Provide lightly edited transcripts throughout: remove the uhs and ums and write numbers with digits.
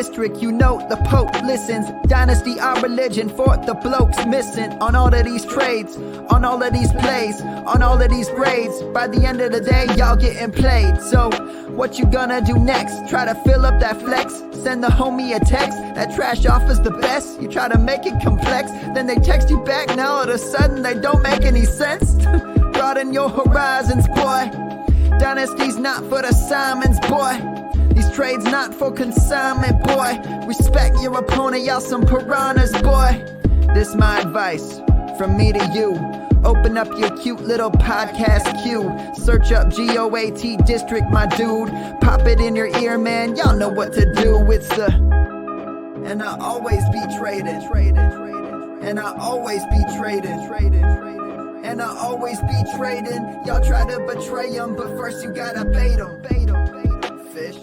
district, you know the Pope listens. Dynasty, our religion, for the blokes missing. On all of these trades, on all of these plays, on all of these grades. By the end of the day, y'all getting played. So, what you gonna do next? Try to fill up that flex? Send the homie a text? That trash offer's the best? You try to make it complex, then they text you back. Now all of a sudden they don't make any sense. Broaden your horizons, boy. Dynasty's not for the Simons, boy. These trades not for consignment, boy. Respect your opponent, y'all some piranhas, boy. This my advice, from me to you. Open up your cute little podcast queue. Search up GOAT District, my dude. Pop it in your ear, man, y'all know what to do. It's the... And I always be traded. And I always be traded. And I always be trading. Y'all try to betray them, but first you gotta bait them. Fish.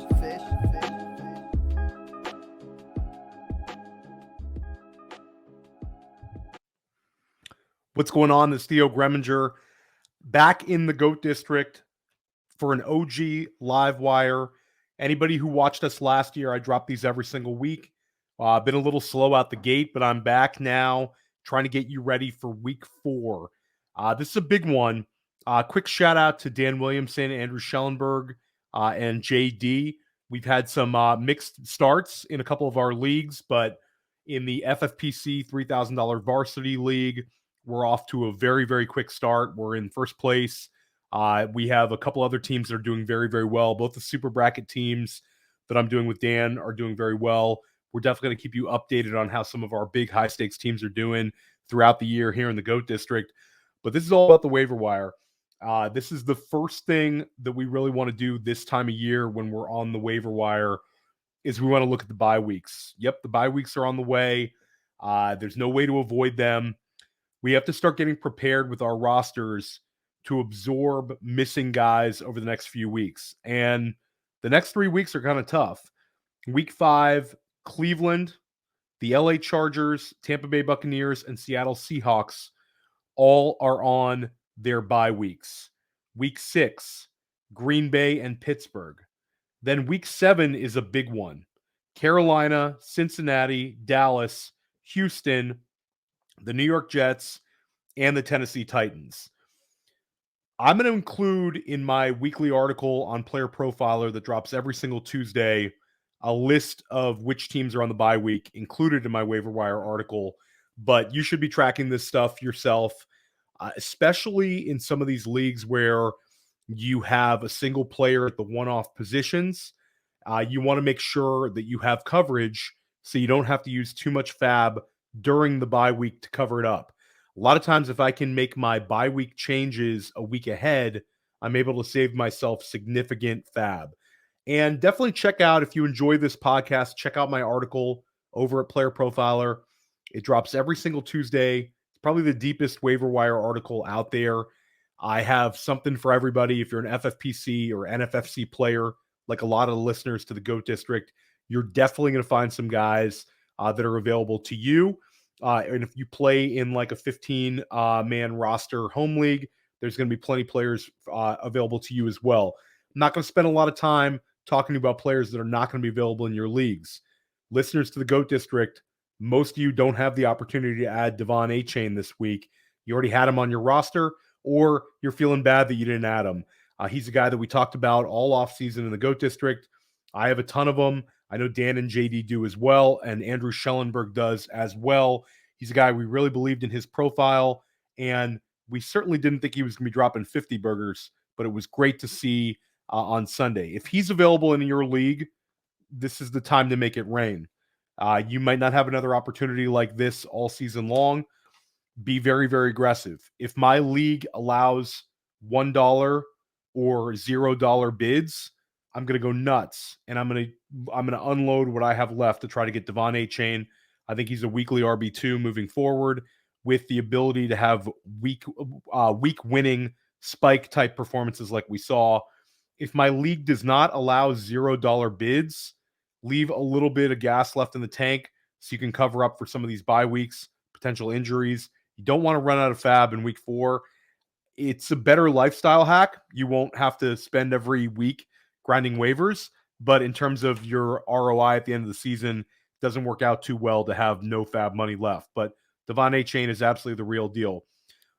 What's going on? It's Theo Gremminger back in the GOAT District for an OG live wire. Anybody who watched us last year, I dropped these every single week. I've been a little slow out the gate, but I'm back now trying to get you ready for week 4. This is a big one. Quick shout out to Dan Williamson, Andrew Schellenberg, and JD. We've had some mixed starts in a couple of our leagues, but in the FFPC $3,000 varsity league, we're off to a very, very quick start. We're in first place. We have a couple other teams that are doing very, very well. Both the super bracket teams that I'm doing with Dan are doing very well. We're definitely going to keep you updated on how some of our big high stakes teams are doing throughout the year here in the GOAT District. But this is all about the waiver wire. This is the first thing that we really want to do this time of year when we're on the waiver wire is we want to look at the bye weeks. Yep, the bye weeks are on the way. There's no way to avoid them. We have to start getting prepared with our rosters to absorb missing guys over the next few weeks. And the next 3 weeks are kind of tough. Week 5, Cleveland, the LA Chargers, Tampa Bay Buccaneers, and Seattle Seahawks all are on their bye weeks. Week 6, Green Bay and Pittsburgh. Then week 7 is a big one. Carolina, Cincinnati, Dallas, Houston, the New York Jets, and the Tennessee Titans. I'm going to include in my weekly article on PlayerProfiler that drops every single Tuesday a list of which teams are on the bye week included in my waiver wire article. But you should be tracking this stuff yourself, especially in some of these leagues where you have a single player at the one-off positions. You want to make sure that you have coverage so you don't have to use too much fab during the bye week to cover it up. A lot of times, if I can make my bye week changes a week ahead, I'm able to save myself significant fab. And definitely check out, if you enjoy this podcast, check out my article over at Player Profiler. It drops every single Tuesday. It's probably the deepest waiver wire article out there. I have something for everybody. If you're an FFPC or NFFC player, like a lot of the listeners to the GOAT District, you're definitely going to find some guys that are available to you. And if you play in like a 15-man roster home league, there's going to be plenty of players available to you as well. I'm not going to spend a lot of time talking about players that are not going to be available in your leagues. Listeners to the GOAT District, most of you don't have the opportunity to add Devon A-Chain this week. You already had him on your roster, or you're feeling bad that you didn't add him. He's a guy that we talked about all offseason in the GOAT District. I have a ton of them. I know Dan and JD do as well, and Andrew Schellenberg does as well. He's a guy we really believed in his profile, and we certainly didn't think he was going to be dropping 50 burgers, but it was great to see on Sunday. If he's available in your league, this is the time to make it rain. You might not have another opportunity like this all season long. Be very, very aggressive. If my league allows $1 or $0 bids, I'm going to go nuts, and I'm going to unload what I have left to try to get Devon A-Chain. I think he's a weekly RB2 moving forward with the ability to have week winning spike type performances like we saw. If my league does not allow $0 bids, leave a little bit of gas left in the tank so you can cover up for some of these bye weeks, potential injuries. You don't want to run out of fab in week 4. It's a better lifestyle hack. You won't have to spend every week grinding waivers. but in terms of your ROI at the end of the season, doesn't work out too well to have no fab money left. But Devon Achane is absolutely the real deal.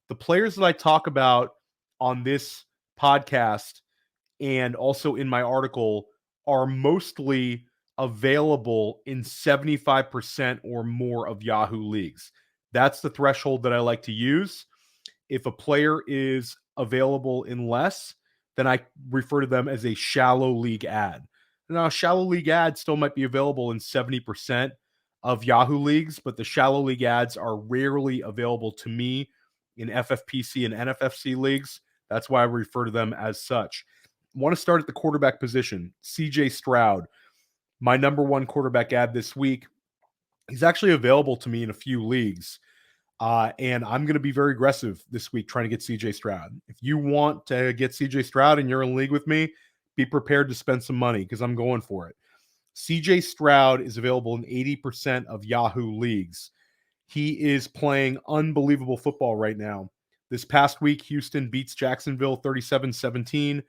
The players that I talk about on this podcast and also in my article are mostly available in 75% or more of Yahoo leagues. That's the threshold that I like to use. If a player is available in less, then I refer to them as a shallow league ad. Now, a shallow league ad still might be available in 70% of Yahoo leagues, but the shallow league ads are rarely available to me in FFPC and NFFC leagues. That's why I refer to them as such. I want to start at the quarterback position. CJ Stroud, my number one quarterback ad this week. He's actually available to me in a few leagues. And I'm going to be very aggressive this week trying to get CJ Stroud. If you want to get CJ Stroud and you're in a league with me, be prepared to spend some money because I'm going for it. CJ Stroud is available in 80% of Yahoo leagues. He is playing unbelievable football right now. This past week, Houston beats Jacksonville 37-17.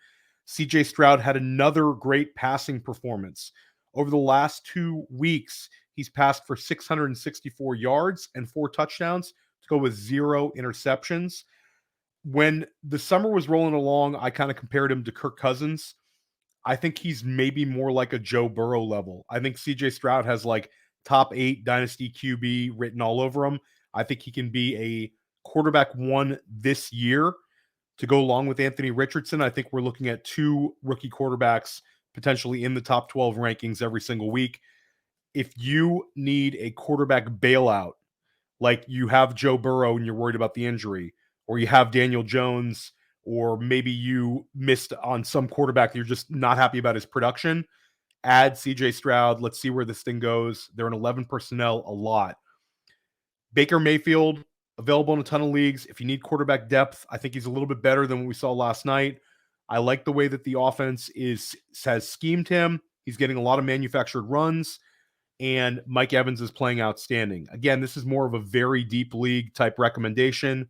CJ Stroud had another great passing performance. Over the last 2 weeks, he's passed for 664 yards and 4 touchdowns to go with 0 interceptions. When the summer was rolling along, I kind of compared him to Kirk Cousins. I think he's maybe more like a Joe Burrow level. I think CJ Stroud has like top 8 dynasty QB written all over him. I think he can be a quarterback 1 this year to go along with Anthony Richardson. I think we're looking at 2 rookie quarterbacks potentially in the top 12 rankings every single week. If you need a quarterback bailout, like you have Joe Burrow and you're worried about the injury, or you have Daniel Jones, or maybe you missed on some quarterback, you're just not happy about his production, add CJ Stroud. Let's see where this thing goes. They're in 11 personnel a lot. Baker Mayfield, available in a ton of leagues. If you need quarterback depth, I think he's a little bit better than what we saw last night. I like the way that the offense has schemed him. He's getting a lot of manufactured runs, and Mike Evans is playing outstanding. Again, this is more of a very deep league type recommendation.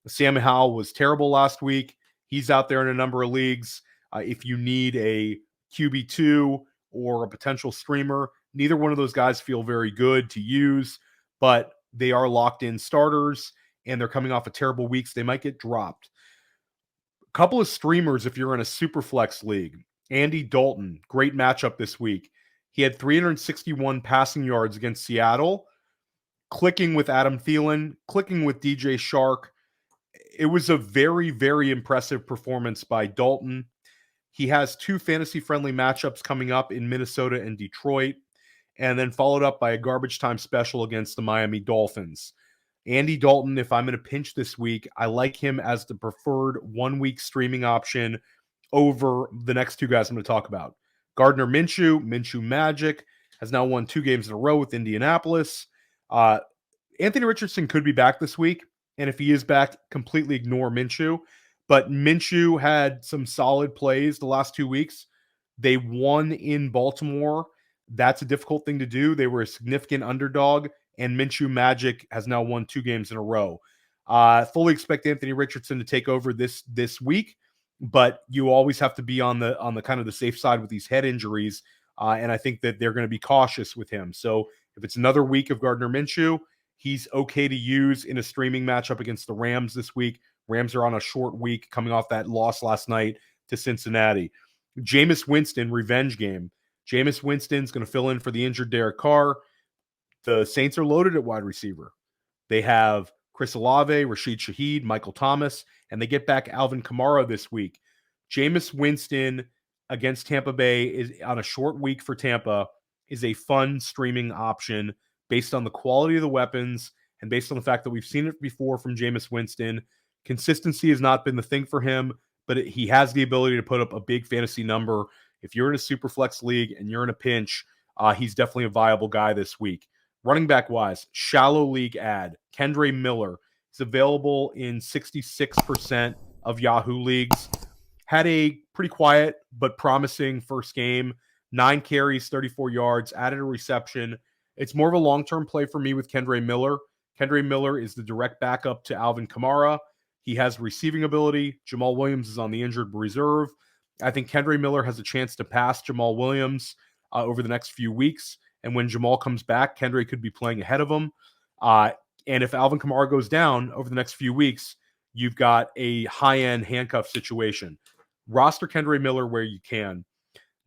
Sam Howell was terrible last week. He's out there in a number of leagues. If you need a QB2 or a potential streamer, neither one of those guys feel very good to use, but they are locked in starters and they're coming off of terrible weeks. They might get dropped. A couple of streamers if you're in a super flex league. Andy Dalton, great matchup this week. He had 361 passing yards against Seattle, clicking with Adam Thielen, clicking with DJ Shark. It was a very, very impressive performance by Dalton. He has 2 fantasy-friendly matchups coming up in Minnesota and Detroit, and then followed up by a garbage time special against the Miami Dolphins. Andy Dalton, if I'm in a pinch this week, I like him as the preferred 1-week streaming option over the next 2 guys I'm going to talk about. Gardner Minshew Magic, has now won 2 games in a row with Indianapolis. Anthony Richardson could be back this week, and if he is back, completely ignore Minshew. But Minshew had some solid plays the last 2 weeks. They won in Baltimore. That's a difficult thing to do. They were a significant underdog, and Minshew Magic has now won 2 games in a row. Fully expect Anthony Richardson to take over this week, but you always have to be on the kind of the safe side with these head injuries, and I think that they're going to be cautious with him. So if it's another week of Gardner Minshew, he's okay to use in a streaming matchup against the Rams this week. Rams are on a short week coming off that loss last night to Cincinnati. Jameis Winston, revenge game. Jameis Winston's going to fill in for the injured Derek Carr. The Saints are loaded at wide receiver. They have Chris Olave, Rashid Shaheed, Michael Thomas, and they get back Alvin Kamara this week. Jameis Winston against Tampa Bay is on a short week for Tampa is a fun streaming option based on the quality of the weapons and based on the fact that we've seen it before from Jameis Winston. Consistency has not been the thing for him, but he has the ability to put up a big fantasy number. If you're in a super flex league and you're in a pinch, he's definitely a viable guy this week. Running back wise, shallow league ad. Kendre Miller is available in 66% of Yahoo leagues. Had a pretty quiet but promising first game. 9 carries, 34 yards, added a reception. It's more of a long-term play for me with Kendre Miller. Kendre Miller is the direct backup to Alvin Kamara. He has receiving ability. Jamal Williams is on the injured reserve. I think Kendra Miller has a chance to pass Jamal Williams over the next few weeks. And when Jamal comes back, Kendra could be playing ahead of him. And if Alvin Kamara goes down over the next few weeks, you've got a high-end handcuff situation. Roster Kendra Miller where you can.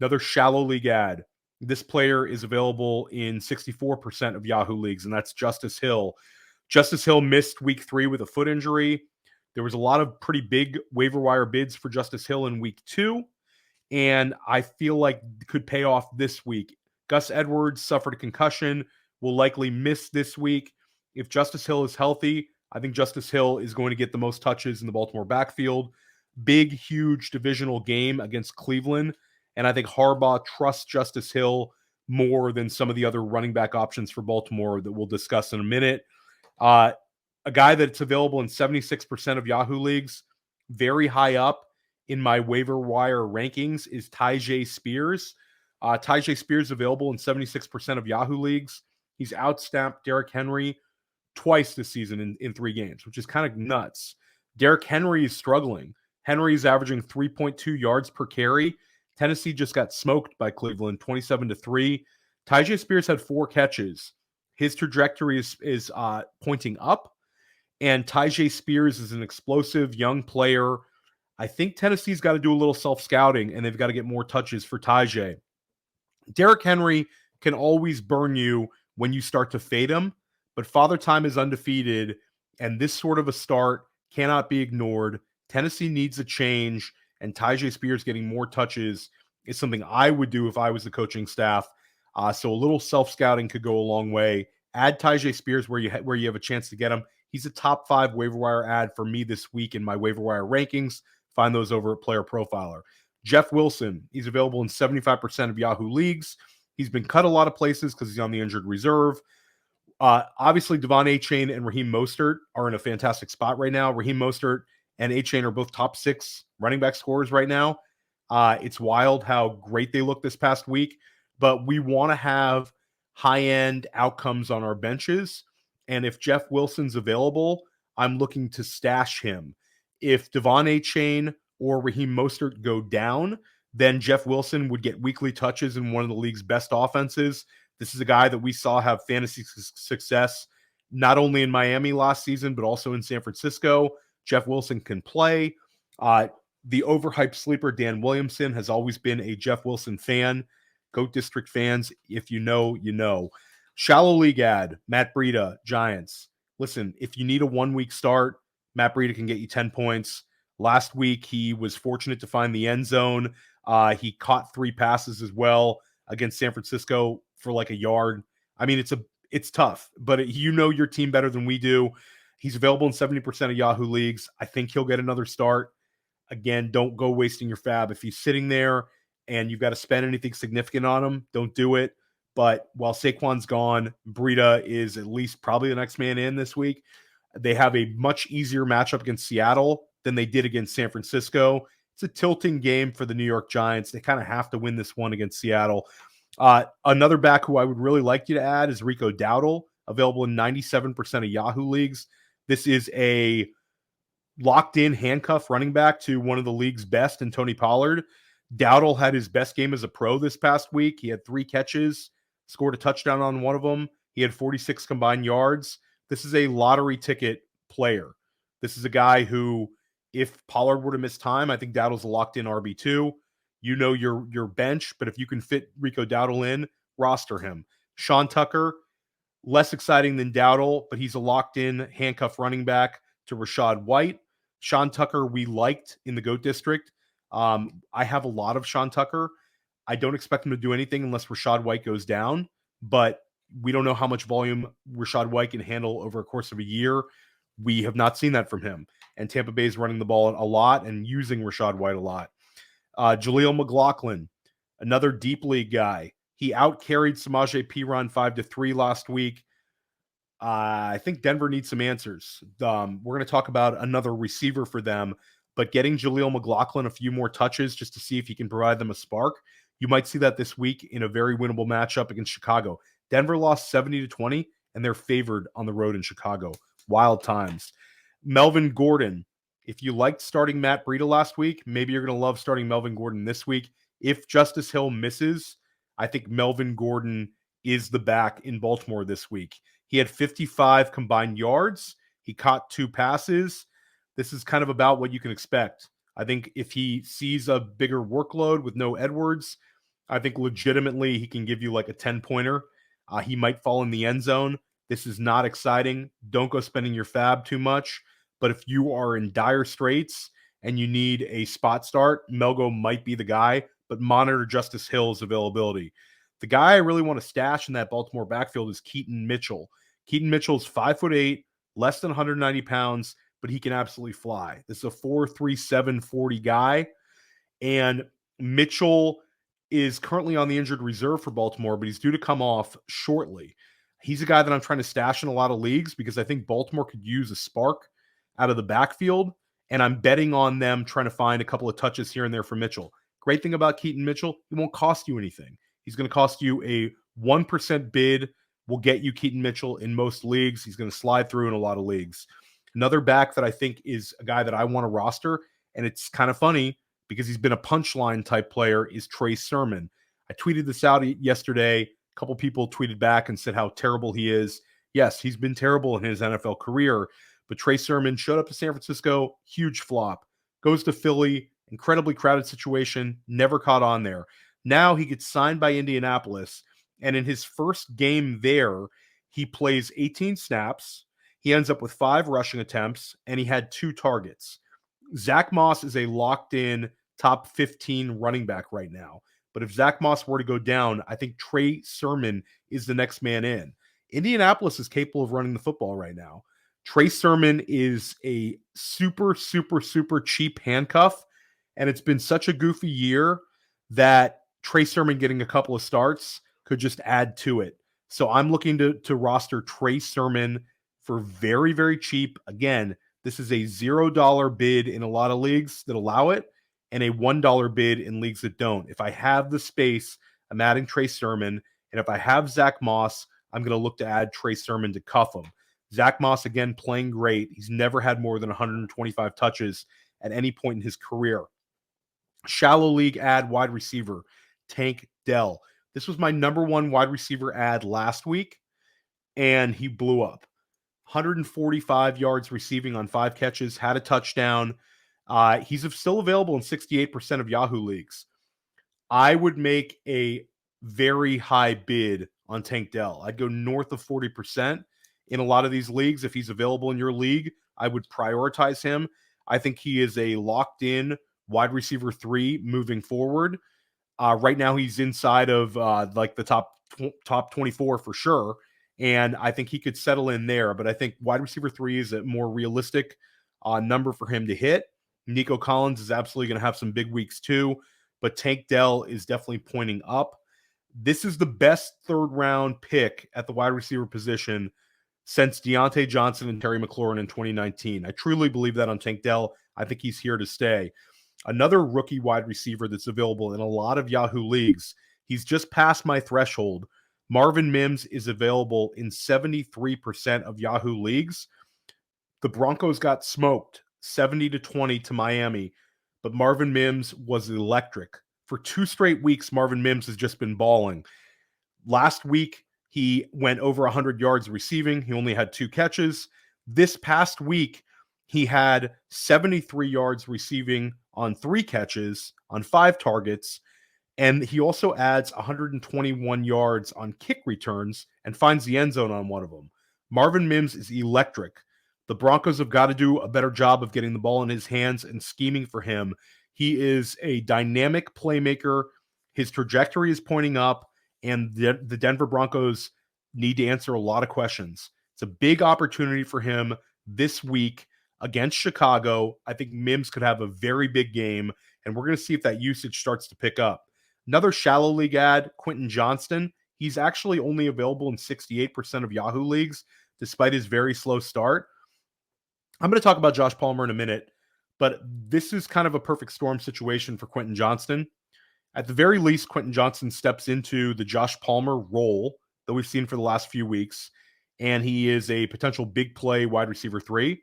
Another shallow league ad. This player is available in 64% of Yahoo leagues, and that's Justice Hill. Justice Hill missed week 3 with a foot injury. There was a lot of pretty big waiver wire bids for Justice Hill in week 2, and I feel like could pay off this week. Gus Edwards suffered a concussion, will likely miss this week. If Justice Hill is healthy, I think Justice Hill is going to get the most touches in the Baltimore backfield. Big, huge divisional game against Cleveland. And I think Harbaugh trusts Justice Hill more than some of the other running back options for Baltimore that we'll discuss in a minute. A guy that's available in 76% of Yahoo leagues, very high up in my waiver wire rankings, is Tyjae Spears. Tyjae Spears available in 76% of Yahoo leagues. He's outstamped Derrick Henry twice this season in 3 games, which is kind of nuts. Derrick Henry is struggling. Henry is averaging 3.2 yards per carry. Tennessee just got smoked by Cleveland, 27-3. Tyjae Spears had 4 catches. His trajectory is pointing up, and Tyjae Spears is an explosive young player. I think Tennessee's got to do a little self-scouting, and they've got to get more touches for Tyjae. Derrick Henry can always burn you when you start to fade him, but Father Time is undefeated, and this sort of a start cannot be ignored. Tennessee needs a change, and Tyjae Spears getting more touches is something I would do if I was the coaching staff. So a little self-scouting could go a long way. Add Tyjae Spears where you have a chance to get him. He's a top 5 waiver wire ad for me this week in my waiver wire rankings. Find those over at Player Profiler. Jeff Wilson, he's available in 75% of Yahoo leagues. He's been cut a lot of places because he's on the injured reserve. Obviously, Devon Achane and Raheem Mostert are in a fantastic spot right now. Raheem Mostert and Achane are both top 6 running back scorers right now. It's wild how great they look this past week, but we want to have high-end outcomes on our benches. And if Jeff Wilson's available, I'm looking to stash him. If Devon Achane or Raheem Mostert go down, then Jeff Wilson would get weekly touches in one of the league's best offenses. This is a guy that we saw have fantasy success not only in Miami last season, but also in San Francisco. Jeff Wilson can play. The overhyped sleeper, Dan Williamson, has always been a Jeff Wilson fan. Goat District fans, if you know, you know. Shallow league ad, Matt Breida, Giants. Listen, if you need a 1-week start, Matt Breida can get you 10 points. Last week, he was fortunate to find the end zone. He caught 3 passes as well against San Francisco for like a yard. I mean, it's tough, but you know your team better than we do. He's available in 70% of Yahoo leagues. I think he'll get another start. Again, don't go wasting your fab. If he's sitting there and you've got to spend anything significant on him, don't do it. But while Saquon's gone, Breida is at least probably the next man in this week. They have a much easier matchup against Seattle than they did against San Francisco. It's a tilting game for the New York Giants. They kind of have to win this one against Seattle. Another back who I would really like you to add is Rico Dowdle, available in 97% of Yahoo leagues. This is a locked-in handcuff running back to one of the league's best in Tony Pollard. Dowdle had his best game as a pro this past week. He had 3 catches, scored a touchdown on one of them. He had 46 combined yards. This is a lottery ticket player. This is a guy who, if Pollard were to miss time, I think Dowdle's a locked-in RB2. You know your bench, but if you can fit Rico Dowdle in, roster him. Sean Tucker, less exciting than Dowdle, but he's a locked-in handcuff running back to Rachaad White. Sean Tucker we liked in the GOAT District. I have a lot of Sean Tucker. I don't expect him to do anything unless Rachaad White goes down, but we don't know how much volume Rachaad White can handle over a course of a year. We have not seen that from him. And Tampa Bay is running the ball a lot and using Rachaad White a lot. Jaleel McLaughlin, another deep league guy. He out-carried Samaje Perine 5-3 last week. I think Denver needs some answers. We're going to talk about another receiver for them, but getting Jaleel McLaughlin a few more touches just to see if he can provide them a spark. You might see that this week in a very winnable matchup against Chicago. Denver lost 70-20, and they're favored on the road in Chicago. Wild times. Melvin Gordon If you liked starting Matt Breida last week, maybe you're going to love starting Melvin Gordon this week. If Justice Hill misses, I think Melvin Gordon is the back in Baltimore this week. He had 55 combined yards. He caught 2 passes. This is kind of about what you can expect. I think if he sees a bigger workload with no Edwards, I think legitimately he can give you like a 10-pointer. He might fall in the end zone. This is not exciting. Don't go spending your fab too much. But if you are in dire straits and you need a spot start, Melgo might be the guy, but monitor Justice Hill's availability. The guy I really want to stash in that Baltimore backfield is Keaton Mitchell. Keaton Mitchell's 5'8", less than 190 pounds, but he can absolutely fly. This is a 4.37 40 guy. And Mitchell is currently on the injured reserve for Baltimore, but he's due to come off shortly. He's a guy that I'm trying to stash in a lot of leagues because I think Baltimore could use a spark out of the backfield, and I'm betting on them trying to find a couple of touches here and there for Mitchell. Great thing about Keaton Mitchell, he won't cost you anything. He's going to cost you a 1% bid, will get you Keaton Mitchell in most leagues. He's going to slide through in a lot of leagues. Another back that I think is a guy that I want to roster, and it's kind of funny because he's been a punchline type player, is Trey Sermon. I tweeted this out yesterday. A couple people tweeted back and said how terrible he is. Yes, he's been terrible in his NFL career, but Trey Sermon showed up to San Francisco, huge flop. Goes to Philly, incredibly crowded situation, never caught on there. Now he gets signed by Indianapolis, and in his first game there, he plays 18 snaps. He ends up with 5 rushing attempts, and he had 2 targets. Zach Moss is a locked-in top 15 running back right now. But if Zach Moss were to go down, I think Trey Sermon is the next man in. Indianapolis is capable of running the football right now. Trey Sermon is a super, super, super cheap handcuff, and it's been such a goofy year that Trey Sermon getting a couple of starts could just add to it. So I'm looking to roster Trey Sermon for very, very cheap. Again, this is a $0 bid in a lot of leagues that allow it and a $1 bid in leagues that don't. If I have the space, I'm adding Trey Sermon. And if I have Zach Moss, I'm going to look to add Trey Sermon to cuff him. Zach Moss, again, playing great. He's never had more than 125 touches at any point in his career. Shallow league ad wide receiver, Tank Dell. This was my number 1 wide receiver ad last week, and he blew up. 145 yards receiving on 5 catches, had a touchdown. He's still available in 68% of Yahoo leagues. I would make a very high bid on Tank Dell. I'd go north of 40% in a lot of these leagues. If he's available in your league, I would prioritize him. I think he is a locked-in wide receiver 3 moving forward. Right now, he's inside of like the top 24 for sure. And I think he could settle in there. But I think wide receiver 3 is a more realistic number for him to hit. Nico Collins is absolutely going to have some big weeks too. But Tank Dell is definitely pointing up. This is the best 3rd round pick at the wide receiver position since Deontay Johnson and Terry McLaurin in 2019. I truly believe that on Tank Dell. I think he's here to stay. Another rookie wide receiver that's available in a lot of Yahoo leagues. He's just past my threshold. Marvin Mims is available in 73% of Yahoo leagues. The Broncos got smoked 70-20 to Miami, but Marvin Mims was electric. For 2 straight weeks, Marvin Mims has just been balling. Last week, he went over 100 yards receiving. He only had 2 catches. This past week, he had 73 yards receiving on 3 catches on 5 targets. And he also adds 121 yards on kick returns and finds the end zone on one of them. Marvin Mims is electric. The Broncos have got to do a better job of getting the ball in his hands and scheming for him. He is a dynamic playmaker. His trajectory is pointing up, and the Denver Broncos need to answer a lot of questions. It's a big opportunity for him this week against Chicago. I think Mims could have a very big game, and we're going to see if that usage starts to pick up. Another shallow league ad, Quentin Johnston. He's actually only available in 68% of Yahoo leagues, despite his very slow start. I'm going to talk about Josh Palmer in a minute, but this is kind of a perfect storm situation for Quentin Johnston. At the very least, Quentin Johnston steps into the Josh Palmer role that we've seen for the last few weeks, and he is a potential big play wide receiver 3.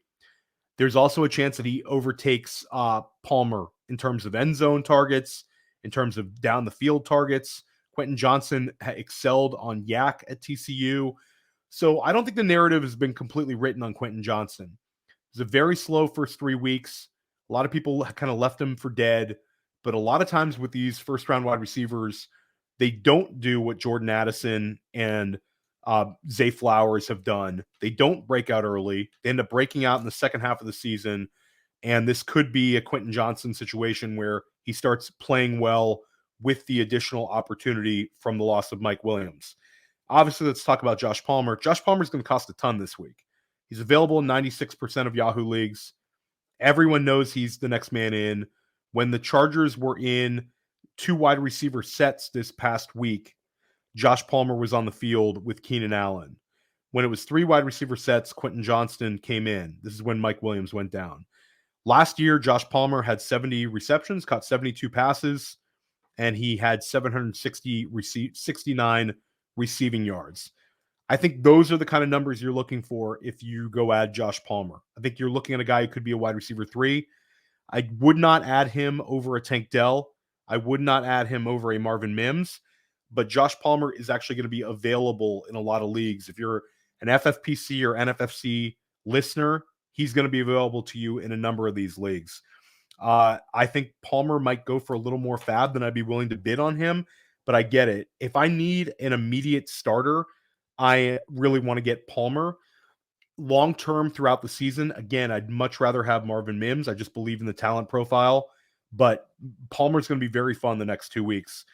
There's also a chance that he overtakes Palmer in terms of end zone targets, in terms of down the field targets. Quentin Johnson excelled on Yak at TCU. So I don't think the narrative has been completely written on Quentin Johnson. It was a very slow first 3 weeks. A lot of people kind of left him for dead. But a lot of times with these first round wide receivers, they don't do what Jordan Addison and Zay Flowers have done. They don't break out early. They end up breaking out in the second half of the season. And this could be a Quentin Johnson situation where he starts playing well with the additional opportunity from the loss of Mike Williams. Obviously, let's talk about Josh Palmer. Josh Palmer is going to cost a ton this week. He's available in 96% of Yahoo leagues. Everyone knows he's the next man in. When the Chargers were in 2 wide receiver sets this past week, Josh Palmer was on the field with Keenan Allen. When it was 3 wide receiver sets, Quentin Johnston came in. This is when Mike Williams went down. Last year, Josh Palmer had 70 receptions, caught 72 passes, and he had 69 receiving yards. I think those are the kind of numbers you're looking for if you go add Josh Palmer. I think you're looking at a guy who could be a wide receiver 3. I would not add him over a Tank Dell. I would not add him over a Marvin Mims. But Josh Palmer is actually going to be available in a lot of leagues. If you're an FFPC or NFFC listener, he's going to be available to you in a number of these leagues. I think Palmer might go for a little more fab than I'd be willing to bid on him, but I get it. If I need an immediate starter, I really want to get Palmer. Long-term throughout the season, again, I'd much rather have Marvin Mims. I just believe in the talent profile, but Palmer's going to be very fun the next 2 weeks.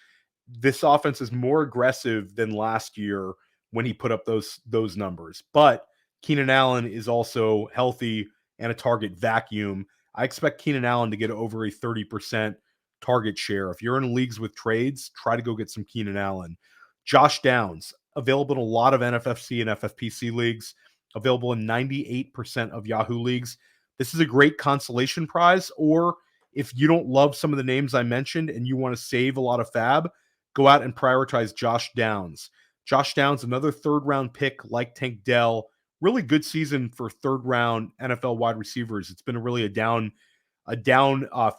This offense is more aggressive than last year when he put up those numbers. But Keenan Allen is also healthy and a target vacuum. I expect Keenan Allen to get over a 30% target share. If you're in leagues with trades, try to go get some Keenan Allen. Josh Downs, available in a lot of NFFC and FFPC leagues, available in 98% of Yahoo leagues. This is a great consolation prize, or if you don't love some of the names I mentioned and you want to save a lot of fab, go out and prioritize Josh Downs. Josh Downs, another third-round pick like Tank Dell. Really good season for third-round NFL wide receivers. It's been really a down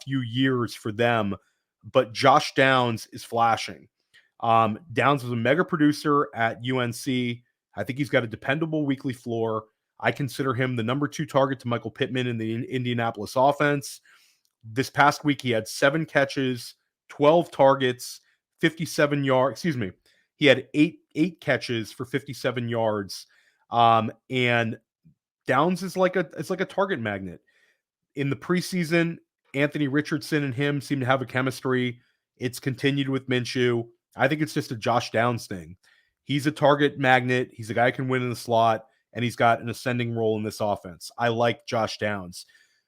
few years for them, but Josh Downs is flashing. Downs was a mega producer at UNC. I think he's got a dependable weekly floor. I consider him the number 2 target to Michael Pittman in the Indianapolis offense. This past week, he had 7 catches, 12 targets, 57 yards. Excuse me. He had eight catches for 57 yards. And Downs is like a target magnet. In the preseason, Anthony Richardson and him seem to have a chemistry. It's continued with Minshew. I think it's just a Josh Downs thing. He's a target magnet. He's a guy who can win in the slot, and he's got an ascending role in this offense. I like Josh Downs.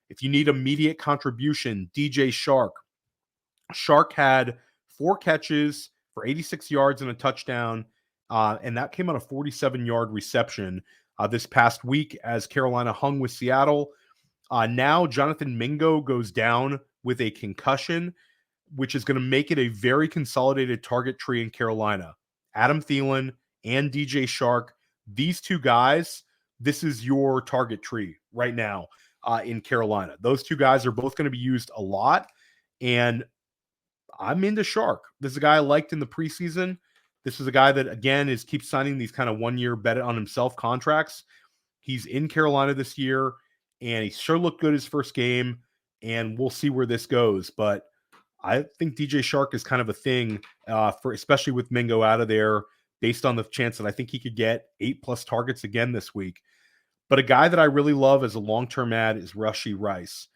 If you need immediate contribution, DJ Shark. Shark had 4 catches for 86 yards and a touchdown, and that came on a 47-yard reception this past week as Carolina hung with Seattle. Now Jonathan Mingo goes down with a concussion, which is going to make it a very consolidated target tree in Carolina. Adam Thielen and DJ Shark, these 2 guys, this is your target tree right now in Carolina. Those 2 guys are both going to be used a lot, and I'm into Shark. This is a guy I liked in the preseason. This is a guy that, again, keeps signing these kind of 1-year bet on himself contracts. He's in Carolina this year, and he sure looked good his first game, and we'll see where this goes. But I think DJ Shark is kind of a thing, for especially with Mingo out of there, based on the chance that I think he could get 8+ targets again this week. But a guy that I really love as a long-term ad is Rashee Rice.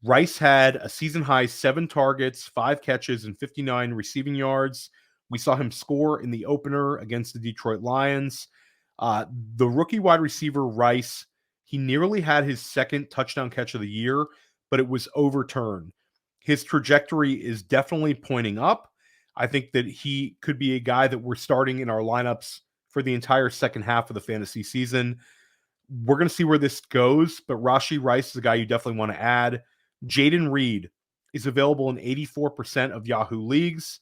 Rice had a season-high 7 targets, 5 catches, and 59 receiving yards. We saw him score in the opener against the Detroit Lions. The rookie wide receiver, Rice, he nearly had his 2nd touchdown catch of the year, but it was overturned. His trajectory is definitely pointing up. I think that he could be a guy that we're starting in our lineups for the entire second half of the fantasy season. We're going to see where this goes, but Rashee Rice is a guy you definitely want to add. Jaden Reed is available in 84% of Yahoo leagues.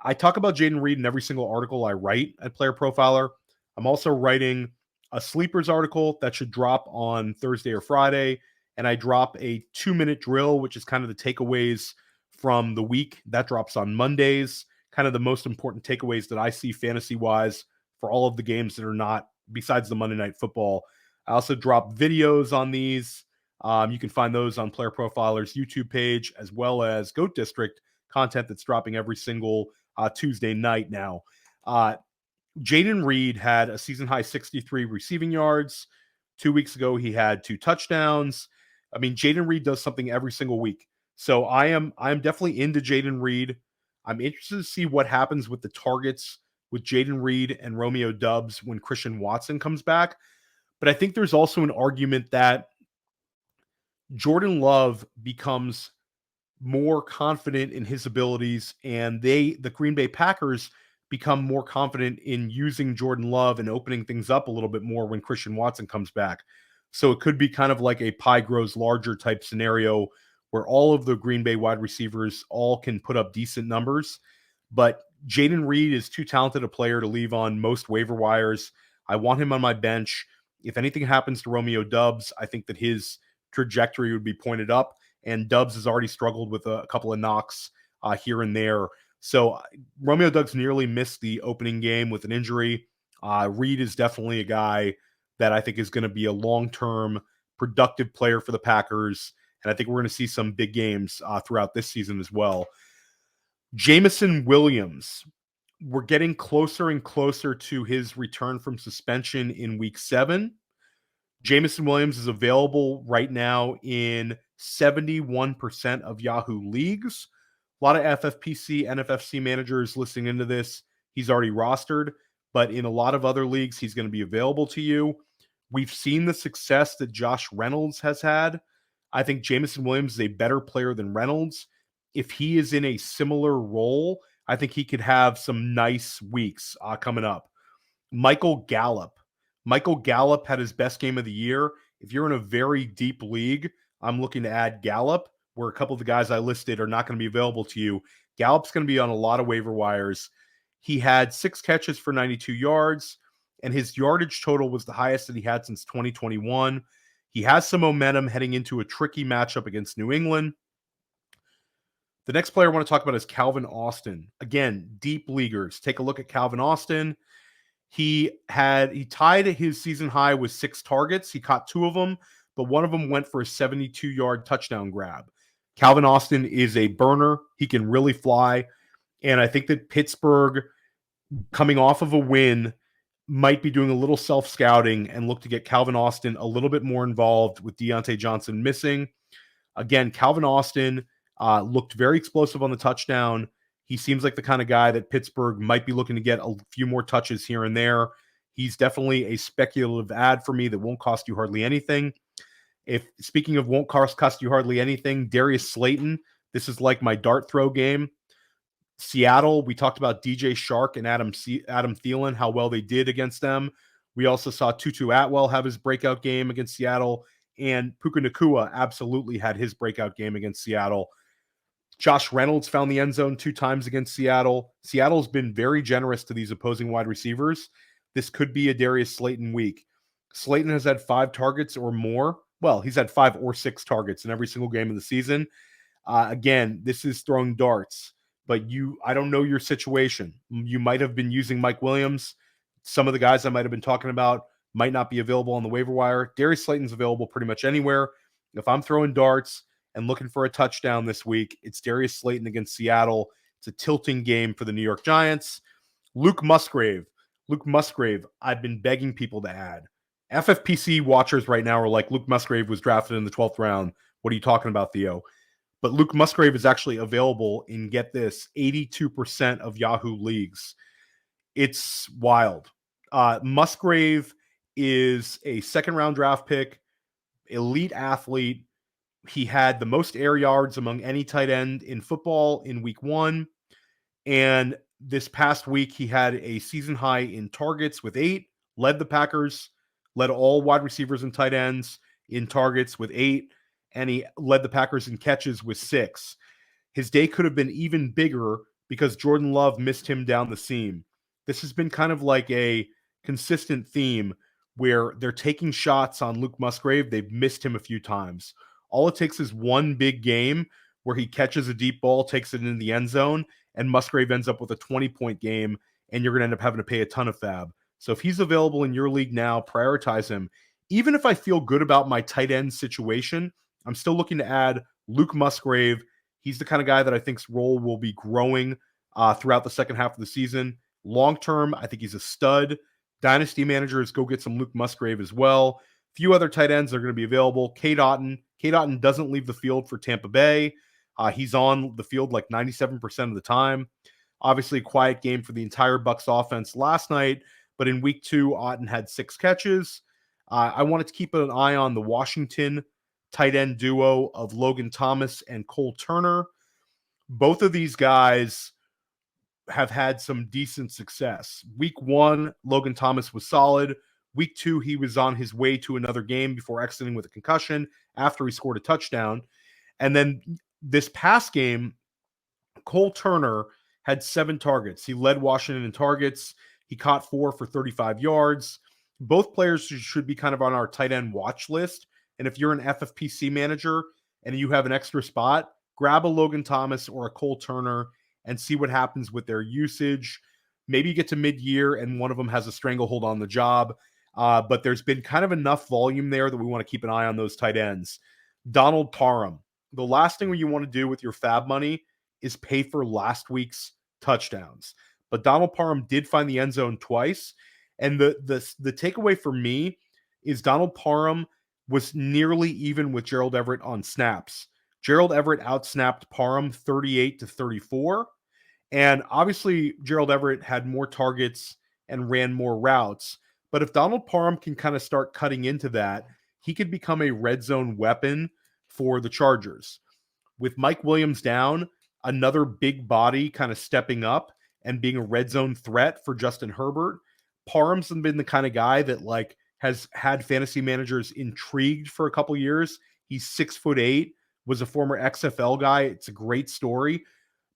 I talk about Jaden Reed in every single article I write at Player Profiler. I'm also writing a sleepers article that should drop on Thursday or Friday, and I drop a 2-minute drill, which is kind of the takeaways from the week. That drops on Mondays, kind of the most important takeaways that I see fantasy-wise for all of the games that are not, besides the Monday Night Football. I also drop videos on these. You can find those on Player Profiler's YouTube page, as well as Goat District content that's dropping every single Tuesday night now. Jaden Reed had a season-high 63 receiving yards. 2 weeks ago, he had 2 touchdowns. I mean, Jaden Reed does something every single week. So I am definitely into Jaden Reed. I'm interested to see what happens with the targets with Jaden Reed and Romeo Doubs when Christian Watson comes back. But I think there's also an argument that Jordan Love becomes more confident in his abilities, and the Green Bay Packers become more confident in using Jordan Love and opening things up a little bit more when Christian Watson comes back. So it could be kind of like a pie grows larger type scenario where all of the Green Bay wide receivers all can put up decent numbers, but Jaden Reed is too talented a player to leave on most waiver wires. I want him on my bench. If anything happens to Romeo Doubs, I think that his trajectory would be pointed up, and Doubs has already struggled with a couple of knocks here and there. So Romeo Doubs nearly missed the opening game with an injury. Reed is definitely a guy that I think is going to be a long-term productive player for the Packers, and I think we're going to see some big games throughout this season as well. Jameson Williams, we're getting closer and closer to his return from suspension in week 7. Jameson Williams is available right now in 71% of Yahoo leagues. A lot of FFPC, NFFC managers listening into this, he's already rostered, but in a lot of other leagues, he's going to be available to you. We've seen the success that Josh Reynolds has had. I think Jameson Williams is a better player than Reynolds. If he is in a similar role, I think he could have some nice weeks coming up. Michael Gallup. Michael Gallup had his best game of the year. If you're in a very deep league, I'm looking to add Gallup, where a couple of the guys I listed are not going to be available to you. Gallup's going to be on a lot of waiver wires. He had 6 catches for 92 yards, and his yardage total was the highest that he had since 2021. He has some momentum heading into a tricky matchup against New England. The next player I want to talk about is Calvin Austin. Again, deep leaguers. Take a look at Calvin Austin. He tied his season high with 6 targets. He caught 2 of them, but one of them went for a 72-yard touchdown grab. Calvin Austin is a burner. He can really fly. And I think that Pittsburgh, coming off of a win, might be doing a little self-scouting and look to get Calvin Austin a little bit more involved with Deontay Johnson missing. Again, Calvin Austin looked very explosive on the touchdown. He seems like the kind of guy that Pittsburgh might be looking to get a few more touches here and there. He's definitely a speculative ad for me that won't cost you hardly anything. If speaking of won't cost you hardly anything, Darius Slayton, this is like my dart throw game. Seattle, we talked about DJ Shark and Adam Thielen, how well they did against them. We also saw Tutu Atwell have his breakout game against Seattle, and Puka Nacua absolutely had his breakout game against Seattle. Josh Reynolds found the end zone 2 times against Seattle. Seattle's been very generous to these opposing wide receivers. This could be a Darius Slayton week. Slayton has had 5 targets or more. Well, he's had 5 or 6 targets in every single game of the season. Again, this is throwing darts, but I don't know your situation. You might have been using Mike Williams. Some of the guys I might have been talking about might not be available on the waiver wire. Darius Slayton's available pretty much anywhere. If I'm throwing darts and looking for a touchdown this week, it's Darius Slayton against Seattle. It's a tilting game for the New York Giants. Luke Musgrave, I've been begging people to add. FFPC watchers right now are like, Luke Musgrave was drafted in the 12th round. What are you talking about, Theo? But Luke Musgrave is actually available in, get this, 82% of Yahoo leagues. It's wild. Musgrave is a second-round draft pick, elite athlete. He had the most air yards among any tight end in football in week 1. And this past week, he had a season high in targets with 8, led the Packers, led all wide receivers and tight ends in targets with 8, and he led the Packers in catches with 6. His day could have been even bigger because Jordan Love missed him down the seam. This has been kind of like a consistent theme where they're taking shots on Luke Musgrave. They've missed him a few times. All it takes is one big game where he catches a deep ball, takes it into the end zone, and Musgrave ends up with a 20-point game, and you're going to end up having to pay a ton of fab. So if he's available in your league now, prioritize him. Even if I feel good about my tight end situation, I'm still looking to add Luke Musgrave. He's the kind of guy that I think's role will be growing throughout the second half of the season. Long term, I think he's a stud. Dynasty managers, go get some Luke Musgrave as well. A few other tight ends are going to be available. Cade Otton. Cade Otton doesn't leave the field for Tampa Bay. He's on the field like 97% of the time. Obviously, a quiet game for the entire Bucs offense last night, but in week 2, Otton had 6 catches. I wanted to keep an eye on the Washington tight end duo of Logan Thomas and Cole Turner. Both of these guys have had some decent success. Week 1, Logan Thomas was solid. Week 2, he was on his way to another game before exiting with a concussion after he scored a touchdown. And then this past game, Cole Turner had 7 targets. He led Washington in targets. He caught 4 for 35 yards. Both players should be kind of on our tight end watch list. And if you're an FFPC manager and you have an extra spot, grab a Logan Thomas or a Cole Turner and see what happens with their usage. Maybe you get to mid-year and one of them has a stranglehold on the job. But there's been kind of enough volume there that we want to keep an eye on those tight ends. Donald Parham. The last thing you want to do with your fab money is pay for last week's touchdowns. But Donald Parham did find the end zone twice. And the takeaway for me is Donald Parham was nearly even with Gerald Everett on snaps. Gerald Everett outsnapped Parham 38-34. And obviously, Gerald Everett had more targets and ran more routes. But if Donald Parham can kind of start cutting into that, he could become a red zone weapon for the Chargers. With Mike Williams down, another big body kind of stepping up and being a red zone threat for Justin Herbert. Parham's been the kind of guy that like has had fantasy managers intrigued for a couple years. He's 6'8", was a former XFL guy. It's a great story.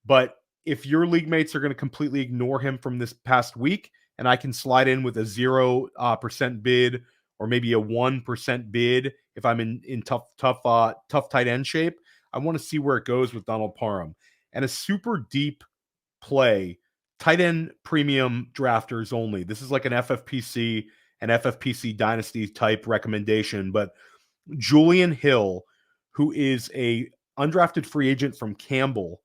But if your league mates are going to completely ignore him from this past week, and I can slide in with a 0% bid or maybe a 1% bid if I'm in tough tight end shape, I want to see where it goes with Donald Parham. And a super deep play, tight end premium drafters only. This is like an FFPC dynasty type recommendation, but Julian Hill, who is a undrafted free agent from Campbell,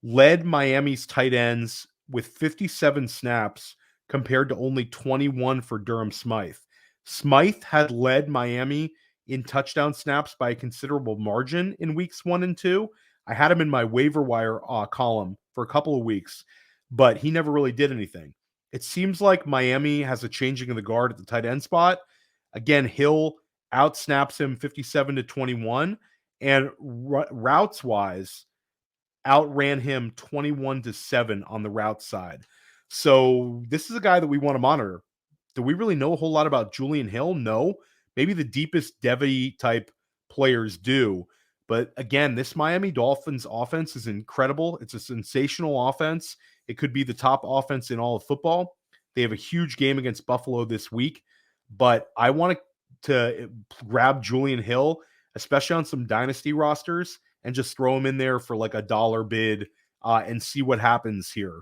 led Miami's tight ends with 57 snaps compared to only 21 for Durham Smythe. Smythe had led Miami in touchdown snaps by a considerable margin in weeks 1 and 2. I had him in my waiver wire column for a couple of weeks, but he never really did anything. It seems like Miami has a changing of the guard at the tight end spot. Again, Hill outsnaps him 57-21, and routes-wise, outran him 21-7 on the route side. So this is a guy that we want to monitor. Do we really know a whole lot about Julian Hill? No. Maybe the deepest Devy type players do. But again, this Miami Dolphins offense is incredible. It's a sensational offense. It could be the top offense in all of football. They have a huge game against Buffalo this week. But I want to grab Julian Hill, especially on some dynasty rosters, and just throw him in there for like $1 bid and see what happens here.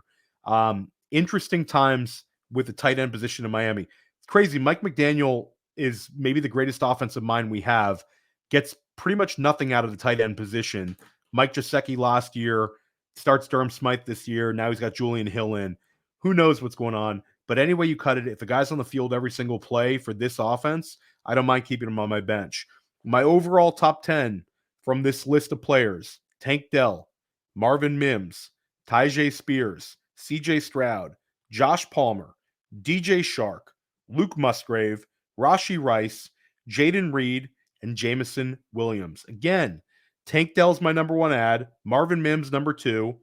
Interesting times with the tight end position in Miami. It's crazy. Mike McDaniel is maybe the greatest offensive mind we have, gets pretty much nothing out of the tight end position. Mike Gesicki last year, starts Durham Smythe this year. Now he's got Julian Hill in. Who knows what's going on? But anyway you cut it, if a guy's on the field every single play for this offense, I don't mind keeping him on my bench. My overall top 10 from this list of players: Tank Dell, Marvin Mims, Tyjae Spears, CJ Stroud, Josh Palmer, DJ Shark, Luke Musgrave, Rashee Rice, Jaden Reed, and Jameson Williams. Again, Tank Dell's my number 1 ad, Marvin Mims number 2,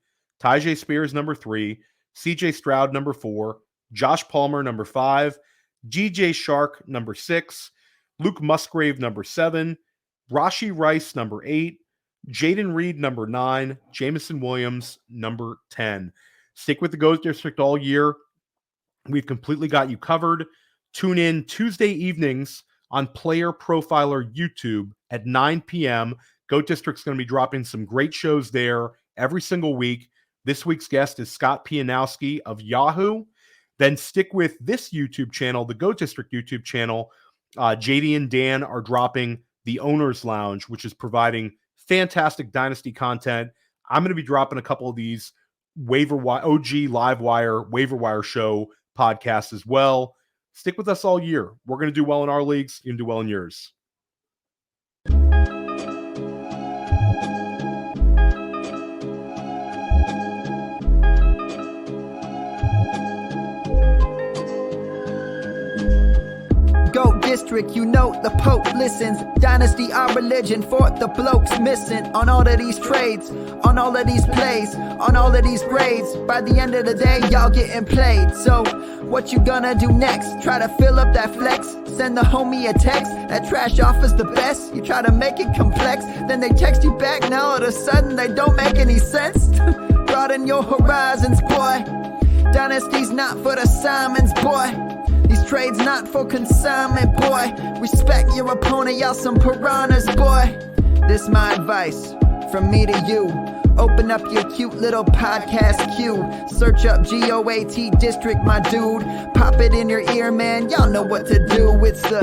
Tyjae Spears number 3, CJ Stroud number 4, Josh Palmer number 5, DJ Shark number 6, Luke Musgrave number 7, Rashee Rice number 8, Jaden Reed number 9, Jameson Williams number 10. Stick with the Ghost District all year. We've completely got you covered. Tune in Tuesday evenings on Player Profiler YouTube at 9 p.m. Goat District's going to be dropping some great shows there every single week. This week's guest is Scott Pianowski of Yahoo. Then stick with this YouTube channel, the Goat District YouTube channel. JD and Dan are dropping the Owner's Lounge, which is providing fantastic Dynasty content. I'm going to be dropping a couple of these OG Livewire, Waiver Wire show podcasts as well. Stick with us all year. We're going to do well in our leagues. You can do well in yours. Goat District, you know the Pope listens. Dynasty, our religion, for the blokes missing. On all of these trades, on all of these plays, on all of these grades. By the end of the day, y'all getting played. So, what you gonna do next? Try to fill up that flex? Send the homie a text? That trash offers the best? You try to make it complex, then they text you back. Now all of a sudden, they don't make any sense. Broaden your horizons, boy. Dynasty's not for the Simons, boy. These trades not for consignment, boy. Respect your opponent, y'all some piranhas, boy. This my advice from me to you. Open up your cute little podcast queue. Search up GOAT District, my dude. Pop it in your ear, man. Y'all know what to do. It's the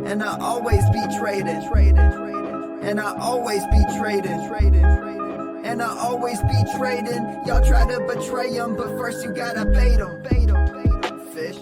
and I always be traded. And I always be traded. And I always be trading. Y'all try to betray them, but first you gotta bait them. Fish.